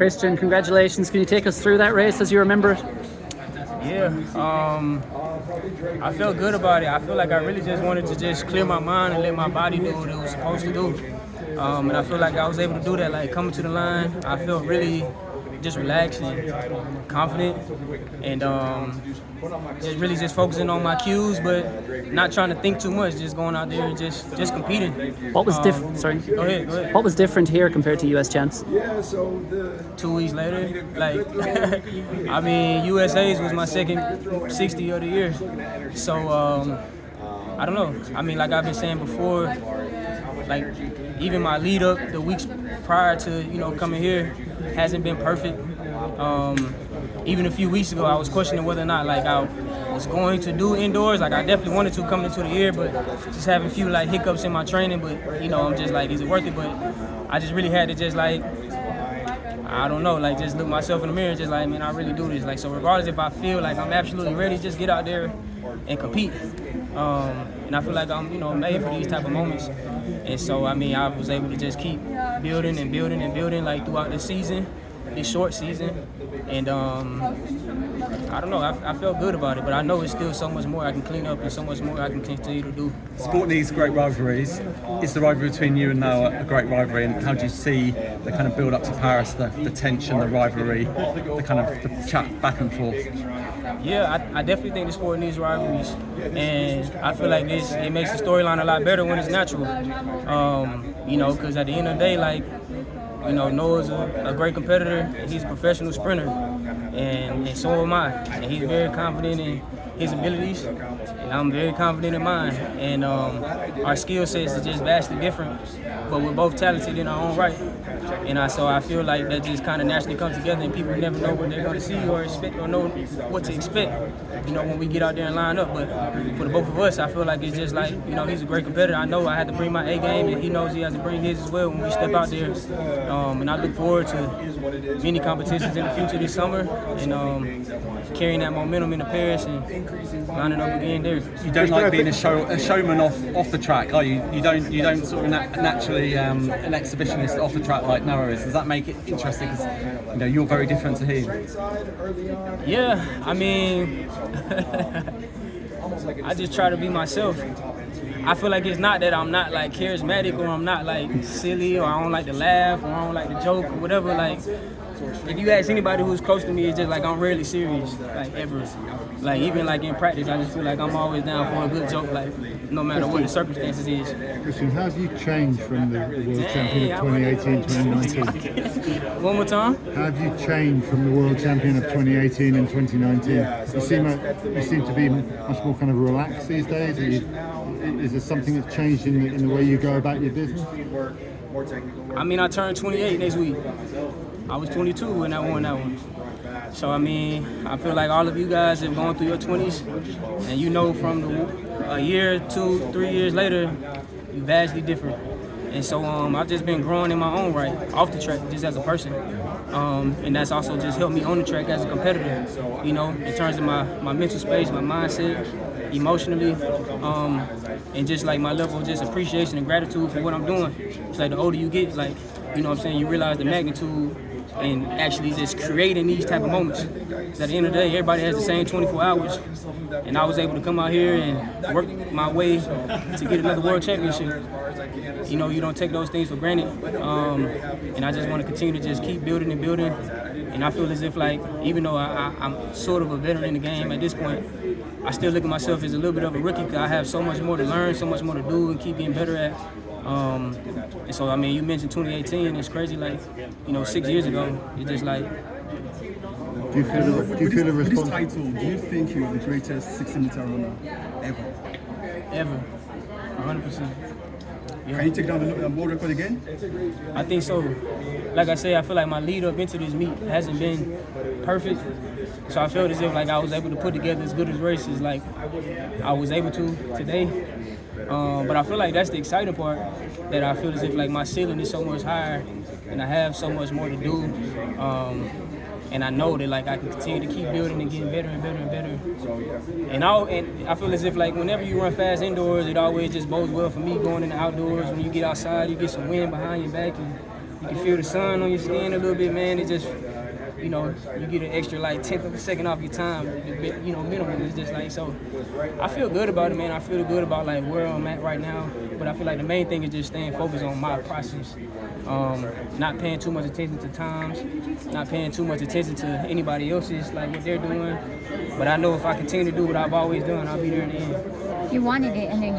Christian, congratulations. Can you take us through that race as you remember it? Yeah, I felt good about it. I feel like I really just wanted to just clear my mind and let my body do what it was supposed to do. And I feel like I was able to do that. Like coming to the line, I felt really just relaxed and confident, and just focusing on my cues, but not trying to think too much. Just going out there and just competing. What was different? Sorry. Go ahead. What was different here compared to US Champs? 2 weeks later, like I mean, USA's was my second 60 of the year, so I don't know. I mean, like I've been saying before, like even my lead up the weeks prior to coming here hasn't been perfect. Even a few weeks ago, I was questioning whether or not like I was going to do indoors. Like I definitely wanted to coming into the year, but just having a few like hiccups in my training. But I'm just like, is it worth it? But I just really had to just like, I don't know, like just look myself in the mirror, just like, man, I really do this. Like, so regardless if I feel like I'm absolutely ready, just get out there and compete. And I feel like I'm, made for these type of moments. And so, I mean, I was able to just keep building and building and building like throughout the season, this short season. And I don't know, I felt good about it, but I know it's still so much more I can clean up and so much more I can continue to do. Sport needs great rivalries. Is the rivalry between you and Noah a great rivalry, and how do you see the kind of build up to Paris, the tension, the rivalry, the kind of the chat back and forth? Yeah, I definitely think the sport needs rivalries, and I feel like it makes the storyline a lot better when it's natural. Because at the end of the day, like, Noah's a great competitor. He's a professional sprinter, and so am I. And he's very confident in his abilities, and I'm very confident in mine. And our skill sets are just vastly different, but we're both talented in our own right. And so I feel like that just kind of naturally comes together, and people never know what they're going to see or expect or know what to expect, when we get out there and line up. But for the both of us, I feel like it's just like, he's a great competitor. I know I had to bring my A game, and he knows he has to bring his as well when we step out there. And I look forward to many competitions in the future this summer, and carrying that momentum into Paris and lining up again there. You don't like being a showman off the track, are you? You don't sort of naturally an exhibitionist off the track like Noah is. Does that make it interesting? Because you're very different to him. Yeah, I mean, I just try to be myself. I feel like it's not that I'm not like charismatic or I'm not like silly or I don't like to laugh or I don't like to joke or whatever. Like, if you ask anybody who's close to me, it's just like I'm rarely serious, like ever. Like even like in practice, I just feel like I'm always down for a good joke, like no matter what the circumstances is. Christian, how have you changed from the world champion of 2018, 2019? One more time? How have you changed from the world champion of 2018 and 2019? You seem to be much more kind of relaxed these days. Is there something that's changed in the way you go about your business? I mean, I turned 28 next week. I was 22 when I won that one. So, I mean, I feel like all of you guys have gone through your 20s, and from a year, 2, 3 years later, you're vastly different. And so I've just been growing in my own right, off the track, just as a person. And that's also just helped me on the track as a competitor, in terms of my mental space, my mindset, emotionally, and just like my level of just appreciation and gratitude for what I'm doing. It's like the older you get, like, you realize the magnitude and actually just creating these type of moments. Because at the end of the day, everybody has the same 24 hours. And I was able to come out here and work my way to get another world championship. You don't take those things for granted. And I just want to continue to just keep building and building. And I feel as if, like, even though I'm sort of a veteran in the game at this point, I still look at myself as a little bit of a rookie because I have so much more to learn, so much more to do and keep getting better at. And so, I mean, you mentioned 2018, it's crazy, like, 6 years ago, it's just like... Do you feel a responsibility? With this title, do you think you're the greatest 60-meter runner ever? Ever. 100%. Yeah. Can you take down the world record again? I think so. Like I said, I feel like my lead up into this meet hasn't been perfect. So I felt as if like I was able to put together as good as races like I was able to today. But I feel like that's the exciting part, that I feel as if like my ceiling is so much higher and I have so much more to do. And I know that like I can continue to keep building and getting better and better and better. And I feel as if like whenever you run fast indoors, it always just bodes well for me going in the outdoors. When you get outside, you get some wind behind your back, and You can feel the sun on your skin a little bit, man. It just, you know, you get an extra like 10th of a second off your time. You know, minimum. It's just like, so I feel good about it, man. I feel good about like where I'm at right now. But I feel like the main thing is just staying focused on my process. Not paying too much attention to times, not paying too much attention to anybody else's, like what they're doing. But I know if I continue to do what I've always done, I'll be there in the end. You wanted it, and then you